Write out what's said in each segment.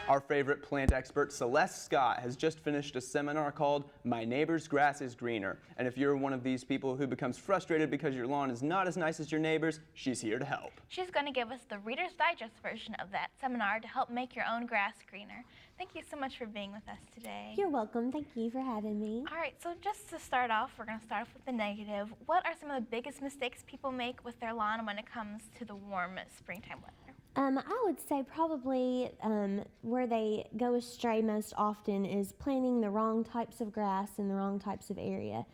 Our favorite plant expert, Celeste Scott, has just finished a seminar called My Neighbor's Grass is Greener. And if you're one of these people who becomes frustrated because your lawn is not as nice as your neighbor's, she's here to help. She's going to give us the Reader's Digest version of that seminar to help make your own grass greener. Thank you so much for being with us today. You're welcome. Thank you for having me. All right, so just to start off, we're going to start off with the negative. What are some of the biggest mistakes people make with their lawn when it comes to the warm springtime weather? I would say probably where they go astray most often is planting the wrong types of grass in the wrong types of area.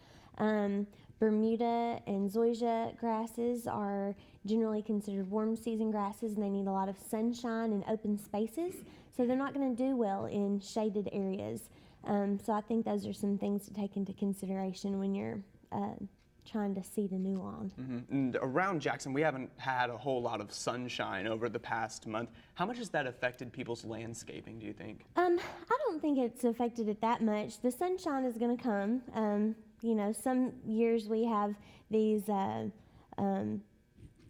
Bermuda and zoysia grasses are generally considered warm season grasses, and they need a lot of sunshine and open spaces, so they're not going to do well in shaded areas. So I think those are some things to take into consideration when you're trying to seed a new lawn. And around Jackson, we haven't had a whole lot of sunshine over the past month. How much has that affected people's landscaping, do you think? I don't think it's affected it that much. The sunshine is going to come. You know, some years we have these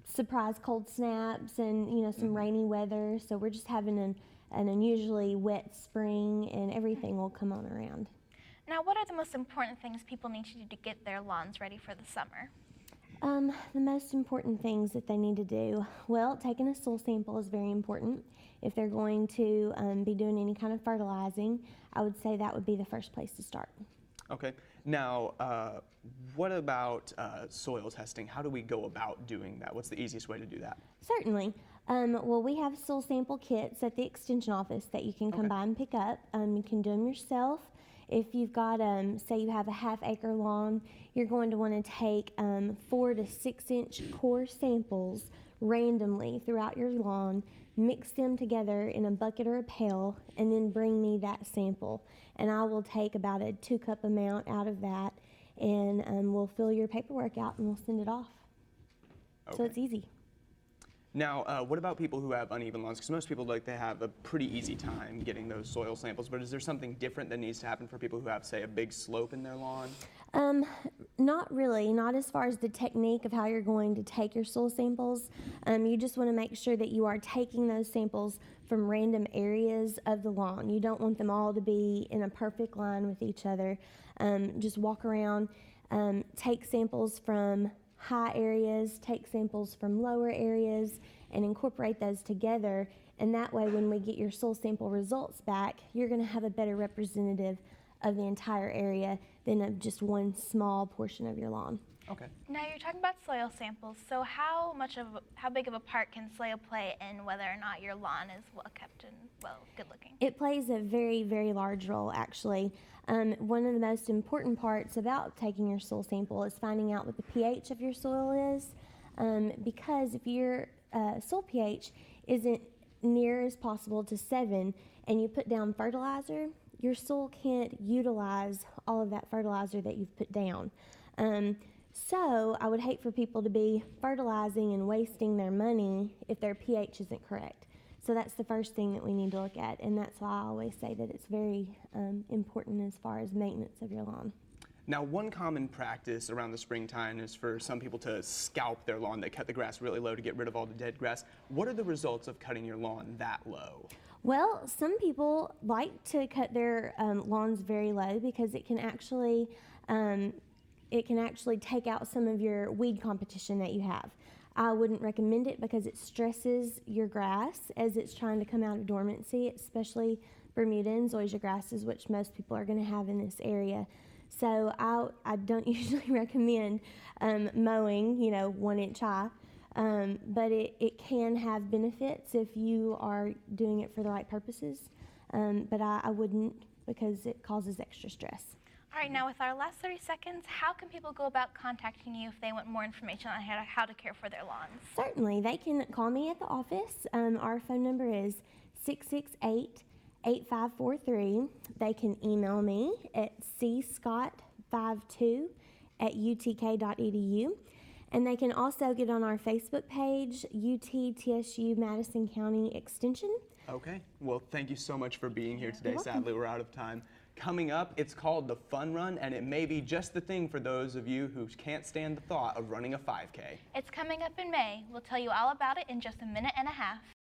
surprise cold snaps and, you know, some rainy weather. So we're just having an unusually wet spring, and everything will come on around. Now, what are the most important things people need to do to get their lawns ready for the summer? The most important things that they need to do, well, taking a soil sample is very important. If they're going to be doing any kind of fertilizing, I would say that would be the first place to start. Okay. Now, what about soil testing? How do we go about doing that? What's the easiest way to do that? Certainly. Well, we have soil sample kits at the extension office that you can come by and pick up. You can do them yourself. If you've got, say you have a half-acre lawn, you're going to want to take 4 to 6 inch core samples randomly throughout your lawn, mix them together in a bucket or a pail, and then bring me that sample. And I will take about a 2-cup amount out of that, and we'll fill your paperwork out and we'll send it off. Okay. So it's easy. Now, what about people who have uneven lawns? Because most people, they have a pretty easy time getting those soil samples, but is there something different that needs to happen for people who have, say, a big slope in their lawn? Not really, not as far as the technique of how you're going to take your soil samples. You just want to make sure that you are taking those samples from random areas of the lawn. You don't want them all to be in a perfect line with each other. Just walk around, take samples from high areas, take samples from lower areas, and incorporate those together. And that way, when we get your soil sample results back, you're going to have a better representative of the entire area than of just one small portion of your lawn. Okay. Now, you're talking about soil samples, so how big of a part can soil play in whether or not your lawn is well kept and good looking? It plays a very, very large role, actually. One of the most important parts about taking your soil sample is finding out what the pH of your soil is, because if your soil pH isn't near as possible to 7 and you put down fertilizer, your soil can't utilize all of that fertilizer that you've put down. So I would hate for people to be fertilizing and wasting their money if their pH isn't correct. So that's the first thing that we need to look at, and that's why I always say that it's very important as far as maintenance of your lawn. Now, one common practice around the springtime is for some people to scalp their lawn. They cut the grass really low to get rid of all the dead grass. What are the results of cutting your lawn that low? Well, some people like to cut their lawns very low because it can actually take out some of your weed competition that you have. I wouldn't recommend it because it stresses your grass as it's trying to come out of dormancy, especially Bermuda and zoysia grasses, which most people are going to have in this area. So I don't usually recommend mowing, 1 inch high, but it can have benefits if you are doing it for the right purposes. But I wouldn't, because it causes extra stress. All right, now with our last 30 seconds, how can people go about contacting you if they want more information on how to care for their lawns? Certainly, they can call me at the office. Our phone number is 668-8543. They can email me at cscott52@utk.edu. And they can also get on our Facebook page, UT-TSU Madison County Extension. Okay. Well, thank you so much for being here today. Sadly, we're out of time. Coming up, it's called the Fun Run, and it may be just the thing for those of you who can't stand the thought of running a 5K. It's coming up in May. We'll tell you all about it in just a minute and a half.